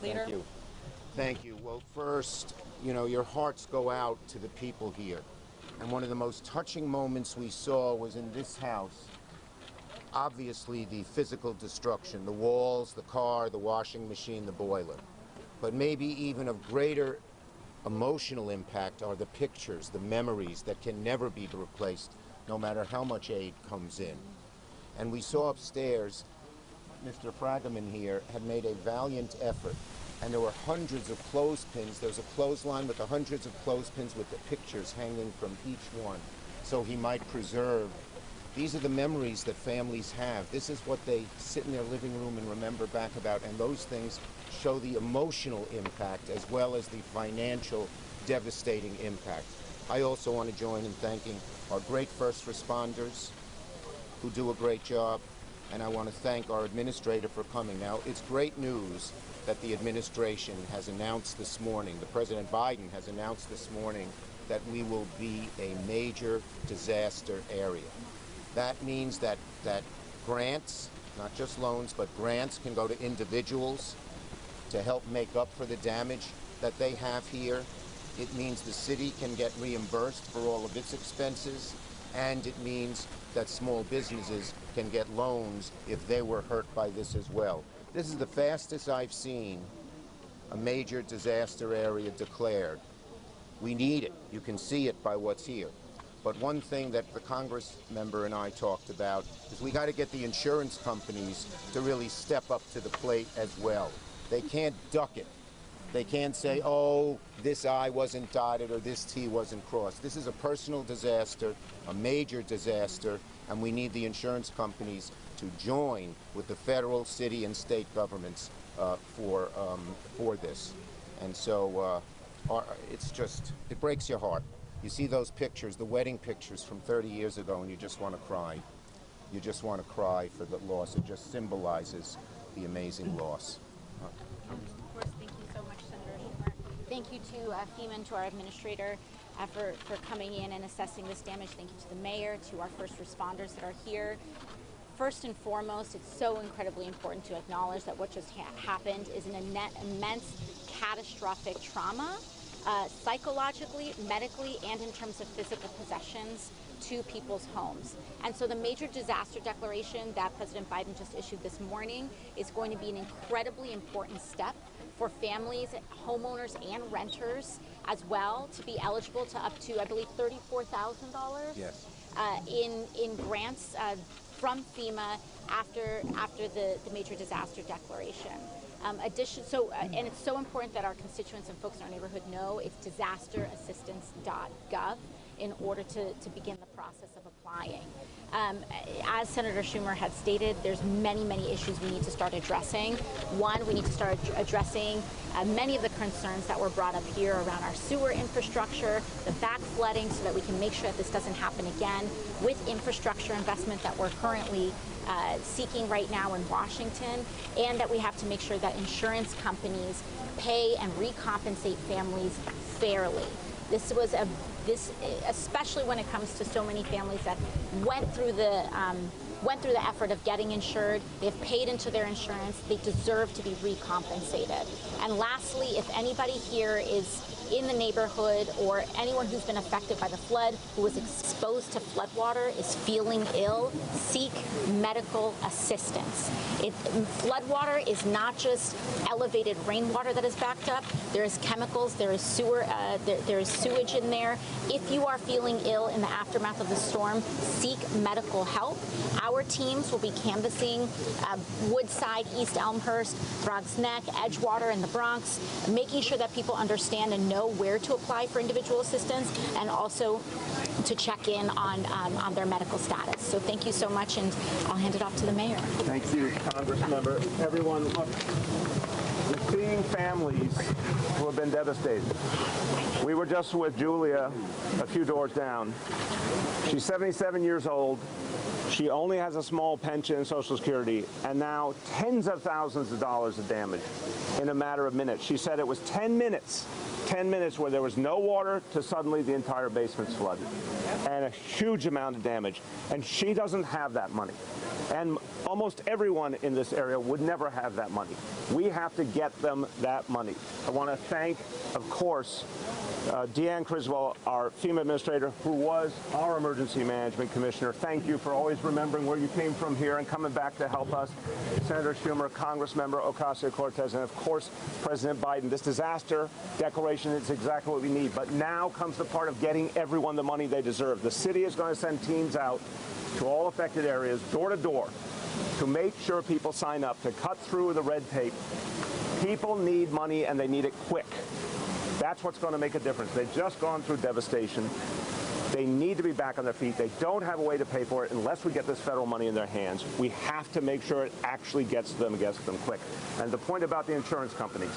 Leader. Thank you. Thank you. Well, first, your hearts go out to the people here. And one of the most touching moments we saw was in this house. Obviously, the physical destruction, the walls, the car, the washing machine, the boiler. But maybe even of greater emotional impact are the pictures, the memories that can never be replaced, no matter how much aid comes in. And we saw upstairs, Mr. Fragaman here had made a valiant effort, and there were hundreds of clothespins. There's a clothesline with the hundreds of clothespins with the pictures hanging from each one, so he might preserve. These are the memories that families have. This is what they sit in their living room and remember back about, and those things show the emotional impact as well as the financial devastating impact. I also want to join in thanking our great first responders who do a great job, and I want to thank our administrator for coming. Now, it's great news that the administration has announced this morning, the President Biden has announced this morning that we will be a major disaster area. That means that grants, not just loans, but grants can go to individuals to help make up for the damage that they have here. It means the city can get reimbursed for all of its expenses, and it means that small businesses can get loans if they were hurt by this as well. This is the fastest I've seen a major disaster area declared. We need it. You can see it by what's here. But one thing that the Congress member and I talked about is we got to get the insurance companies to really step up to the plate as well. They can't duck it. They can't say, oh, this I wasn't dotted or this T wasn't crossed. This is a personal disaster, a major disaster, and we need the insurance companies to join with the federal, city, and state governments for this. And so it breaks your heart. You see those pictures, the wedding pictures from 30 years ago, and you just want to cry. You just want to cry for the loss. It just symbolizes the amazing loss. Of course, thank you so much, Senator Schumer. Thank you to FEMA and to our administrator for coming in and assessing this damage. Thank you to the mayor, to our first responders that are here. First and foremost, it's so incredibly important to acknowledge that what just happened is an immense catastrophic trauma, psychologically, medically, and in terms of physical possessions to people's homes. And so the major disaster declaration that President Biden just issued this morning is going to be an incredibly important step for families, homeowners, and renters as well to be eligible to up to, I believe, $34,000 in grants from FEMA after the major disaster declaration. And it's so important that our constituents and folks in our neighborhood know it's disasterassistance.gov in order to begin the process of applying. As Senator Schumer had stated, there's many issues we need to start addressing. One, we need to start addressing many of the concerns that were brought up here around our sewer infrastructure, the back flooding, so that we can make sure that this doesn't happen again with infrastructure investment that we're currently seeking right now in Washington, and that we have to make sure that insurance companies pay and recompensate families fairly. Especially when it comes to so many families that went through the effort of getting insured, they've paid into their insurance, they deserve to be recompensated. And lastly, if anybody here is in the neighborhood or anyone who's been affected by the flood, who was exposed to floodwater, is feeling ill, seek medical assistance. Floodwater is not just elevated rainwater that is backed up. There is chemicals, there is there is sewage in there. If you are feeling ill in the aftermath of the storm, seek medical help. Our teams will be canvassing Woodside, East Elmhurst, Throgs Neck, Edgewater, and the Bronx, making sure that people understand and know where to apply for individual assistance, and also to check in on their medical status. So thank you so much, and I'll hand it off to the mayor. Thank you, Congressmember. Everyone, look, we're seeing families who have been devastated. We were just with Julia a few doors down. She's 77 years old. She only has a small pension and Social Security, and now tens of thousands of dollars of damage in a matter of minutes. She said it was 10 minutes 10 minutes where there was no water to suddenly the entire basement's flooded, and a huge amount of damage. And she doesn't have that money. And almost everyone in this area would never have that money. We have to get them that money. I want to thank, of course, Deanne Criswell, our FEMA administrator, who was our emergency management commissioner. Thank you for always remembering where you came from here and coming back to help us. Senator Schumer, Congressmember Ocasio-Cortez, and of course, President Biden. This disaster declaration is exactly what we need. But now comes the part of getting everyone the money they deserve. The city is going to send teams out to all affected areas, door to door, to make sure people sign up, to cut through the red tape. People need money, and they need it quick. That's what's going to make a difference. They've just gone through devastation. They need to be back on their feet. They don't have a way to pay for it unless we get this federal money in their hands. We have to make sure it actually gets to them and gets to them quick. And the point about the insurance companies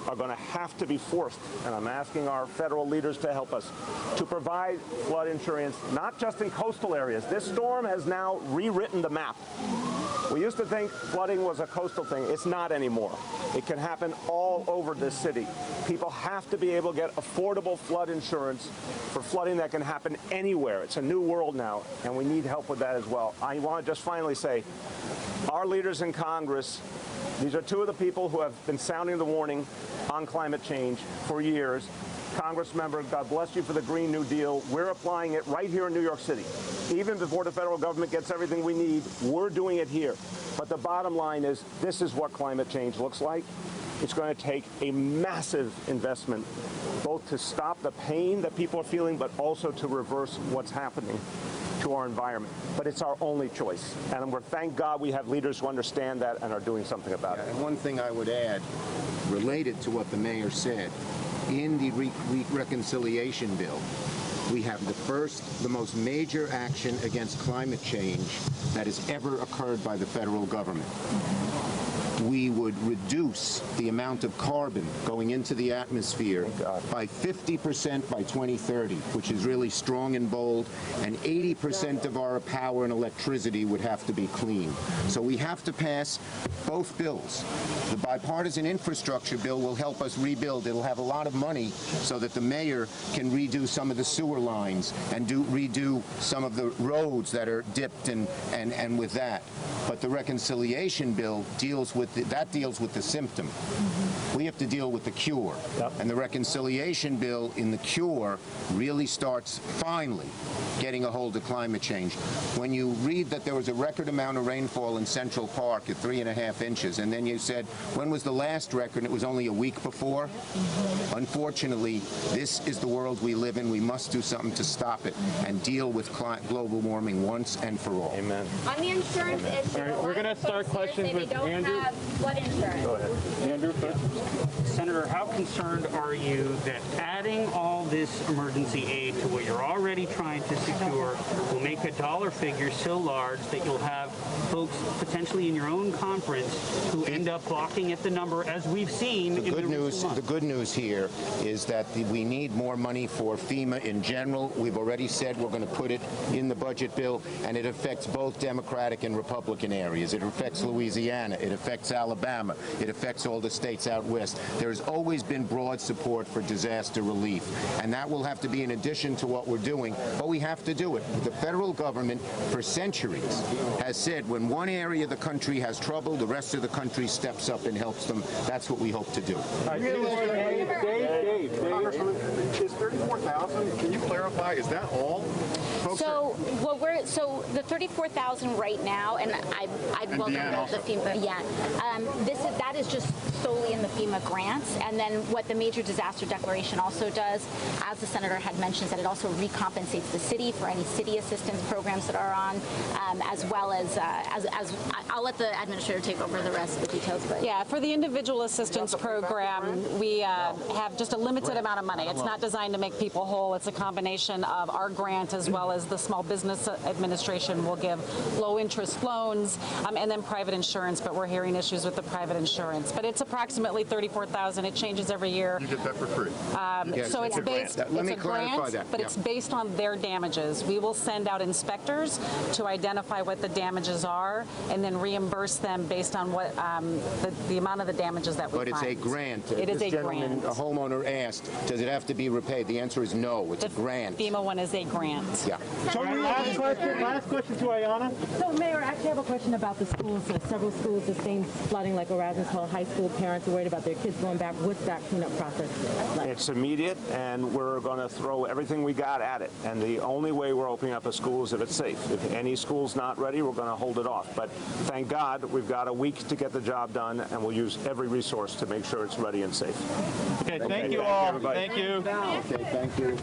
are going to have to be forced, and I'm asking our federal leaders to help us, to provide flood insurance, not just in coastal areas. This storm has now rewritten the map. We used to think flooding was a coastal thing. It's not anymore. It can happen all over this city. People have to be able to get affordable flood insurance for flooding that can happen anywhere. It's a new world now, and we need help with that as well. I want to just finally say, our leaders in Congress, these are two of the people who have been sounding the warning on climate change for years. Congressmember, God bless you for the Green New Deal. We're applying it right here in New York City. Even before the federal government gets everything we need, we're doing it here. But the bottom line is, this is what climate change looks like. It's going to take a massive investment, both to stop the pain that people are feeling, but also to reverse what's happening to our environment. But it's our only choice. And thank God we have leaders who understand that and are doing something about it. And one thing I would add, related to what the mayor said, in the reconciliation bill, we have the most major action against climate change that has ever occurred by the federal government. We would reduce the amount of carbon going into the atmosphere by 50% by 2030, which is really strong and bold, and 80% of our power and electricity would have to be clean. So we have to pass both bills. The bipartisan infrastructure bill will help us rebuild. It'll have a lot of money so that the mayor can redo some of the sewer lines and redo some of the roads that are dipped and with that. But the reconciliation bill deals with the symptom. We have to deal with the cure. And the reconciliation bill in the cure really starts finally getting a hold of climate change. When you read that there was a record amount of rainfall in Central Park at 3.5 inches, and then you said, when was the last record? It was only a week before. Unfortunately, this is the world we live in. We must do something to stop it and deal with global warming once and for all. Amen. On the insurance issue, all right, we're going to start questions with Andrew. Flood insurance. Go ahead. Andrew first. Senator, how concerned are you that adding all this emergency aid to what you're already trying to secure will make a dollar figure so large that you'll have folks potentially in your own conference who end up balking at the number, as we've seen in the recent months? The good news here is that we need more money for FEMA in general. We've already said we're going to put it in the budget bill, and it affects both Democratic and Republican areas. It affects Louisiana. It affects Alabama. It affects all the states out west. There's always been broad support for disaster relief, and that will have to be in addition to what we're doing, but we have to do it. The federal government, for centuries, has said when one area of the country has trouble, the rest of the country steps up and helps them. That's what we hope to do. Dave. Is 34,000? Can you clarify? Is that all? So the 34,000 right now, and I'd welcome the FEMA. Yeah, that is just solely in the FEMA grants, and then what the major disaster declaration also does, as the senator had mentioned, is that it also recompensates the city for any city assistance programs that are on, as well as I'll let the administrator take over the rest of the details. But yeah, for the individual assistance program, we have just a limited amount of money. It's not designed to make people whole. It's a combination of our grant as well as because the Small Business Administration will give low-interest loans and then private insurance, but we're hearing issues with the private insurance. But it's approximately $34,000. It changes every year. You get that for free. Yes, So it's it's a grant. based, Let me it's a clarify grant, that. but Yeah. it's based on their damages. We will send out inspectors to identify what the damages are and then reimburse them based on what the amount of the damages that we But it's a find. grant. It is This a gentleman, grant. a homeowner asked, does it have to be repaid? The answer is no. It's a grant. FEMA one is a grant. Yeah. Last question to Ayanna. So, Mayor, I actually have a question about the schools. Several schools sustained flooding, like Erasmus Hall High School. Parents are worried about their kids going back. What's that cleanup process like? It's immediate, and we're going to throw everything we got at it. And the only way we're opening up a school is if it's safe. If any school's not ready, we're going to hold it off. But thank God we've got a week to get the job done, and we'll use every resource to make sure it's ready and safe. Okay, thank you all. everybody. Thank you. Okay, thank you.